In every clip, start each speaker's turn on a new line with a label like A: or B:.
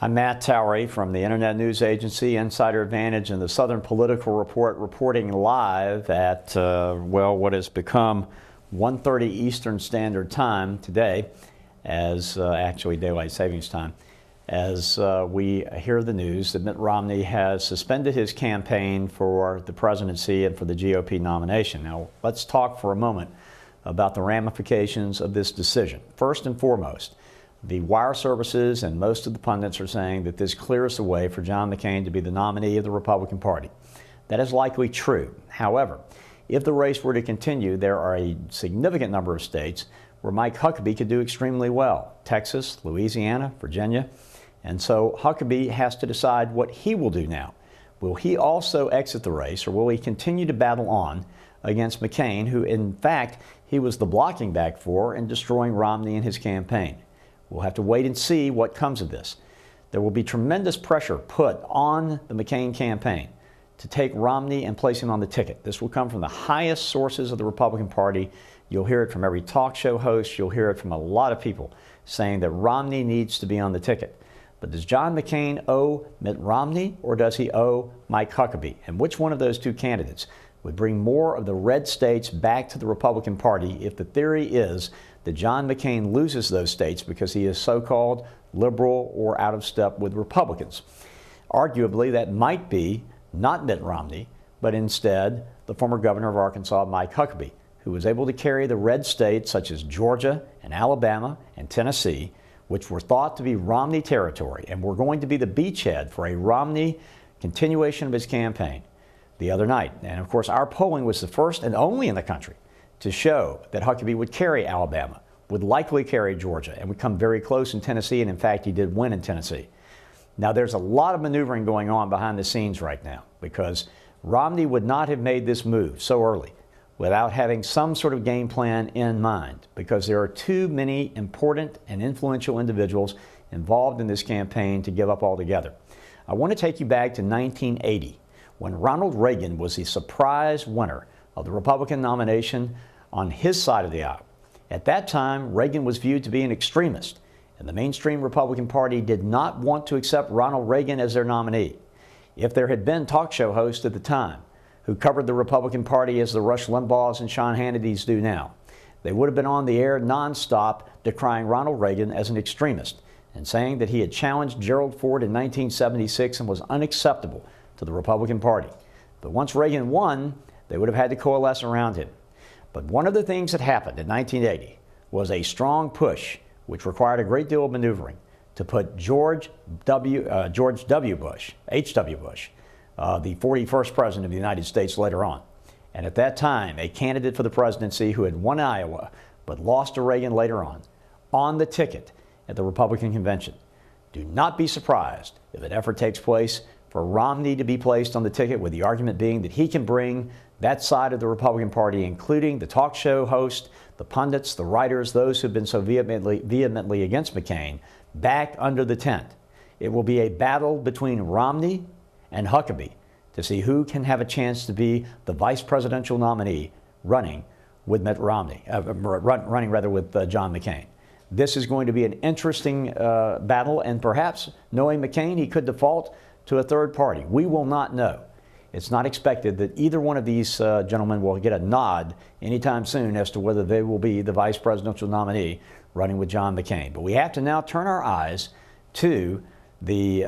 A: I'm Matt Towery from the Internet News Agency, Insider Advantage, and the Southern Political Report, reporting live at, what has become 1:30 Eastern Standard Time today, as actually daylight savings time, as we hear the news that Mitt Romney has suspended his campaign for the presidency and for the GOP nomination. Now, let's talk for a moment about the ramifications of this decision. First and foremost, the wire services and most of the pundits are saying that this clears the way for John McCain to be the nominee of the Republican Party. That is likely true. However, if the race were to continue, there are a significant number of states where Mike Huckabee could do extremely well. Texas, Louisiana, Virginia. And so Huckabee has to decide what he will do now. Will he also exit the race, or will he continue to battle on against McCain, who in fact he was the blocking back for in destroying Romney and his campaign? We'll have to wait and see what comes of this. There will be tremendous pressure put on the McCain campaign to take Romney and place him on the ticket. This will come from the highest sources of the Republican Party. You'll hear it from every talk show host. You'll hear it from a lot of people saying that Romney needs to be on the ticket. But does John McCain owe Mitt Romney, or does he owe Mike Huckabee? And which one of those two candidates would bring more of the red states back to the Republican Party if the theory is that John McCain loses those states because he is so-called liberal or out of step with Republicans? Arguably, that might be not Mitt Romney, but instead the former governor of Arkansas, Mike Huckabee, who was able to carry the red states such as Georgia and Alabama and Tennessee, which were thought to be Romney territory and were going to be the beachhead for a Romney continuation of his campaign, the other night. And of course, our polling was the first and only in the country to show that Huckabee would carry Alabama, would likely carry Georgia, and would come very close in Tennessee, and in fact, he did win in Tennessee. Now, there's a lot of maneuvering going on behind the scenes right now, because Romney would not have made this move so early without having some sort of game plan in mind, because there are too many important and influential individuals involved in this campaign to give up altogether. I want to take you back to 1980, when Ronald Reagan was the surprise winner of the Republican nomination on his side of the aisle. At that time, Reagan was viewed to be an extremist, and the mainstream Republican Party did not want to accept Ronald Reagan as their nominee. If there had been talk show hosts at the time who covered the Republican Party as the Rush Limbaughs and Sean Hannitys do now, they would have been on the air nonstop decrying Ronald Reagan as an extremist and saying that he had challenged Gerald Ford in 1976 and was unacceptable to the Republican Party. But once Reagan won, they would have had to coalesce around him. But one of the things that happened in 1980 was a strong push, which required a great deal of maneuvering, to put George W. Bush, H.W. Bush, the 41st president of the United States later on, and at that time a candidate for the presidency who had won Iowa but lost to Reagan later on the ticket at the Republican convention. Do not be surprised if an effort takes place for Romney to be placed on the ticket, with the argument being that he can bring that side of the Republican Party, including the talk show host, the pundits, the writers, those who've been so vehemently against McCain, back under the tent. It will be a battle between Romney and Huckabee to see who can have a chance to be the vice presidential nominee running with Mitt Romney, running with John McCain. This is going to be an interesting battle, and perhaps, knowing McCain, he could default to a third party. We will not know. It's not expected that either one of these gentlemen will get a nod anytime soon as to whether they will be the vice presidential nominee running with John McCain. But we have to now turn our eyes to the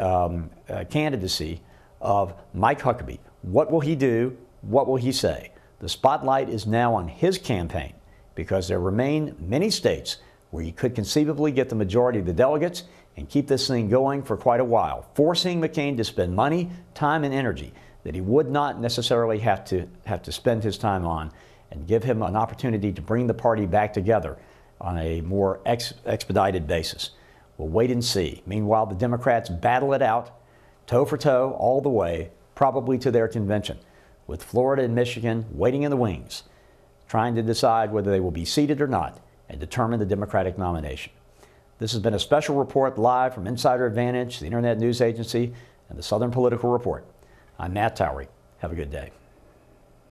A: candidacy of Mike Huckabee. What will he do? What will he say? The spotlight is now on his campaign, because there remain many states where he could conceivably get the majority of the delegates and keep this thing going for quite a while, forcing McCain to spend money, time, and energy that he would not necessarily have to spend his time on, and give him an opportunity to bring the party back together on a more expedited basis. We'll wait and see. Meanwhile, the Democrats battle it out, toe for toe, all the way, probably to their convention, with Florida and Michigan waiting in the wings, trying to decide whether they will be seated or not and determine the Democratic nomination. This has been a special report live from Insider Advantage, the Internet News Agency, and the Southern Political Report. I'm Matt Towery. Have a good day.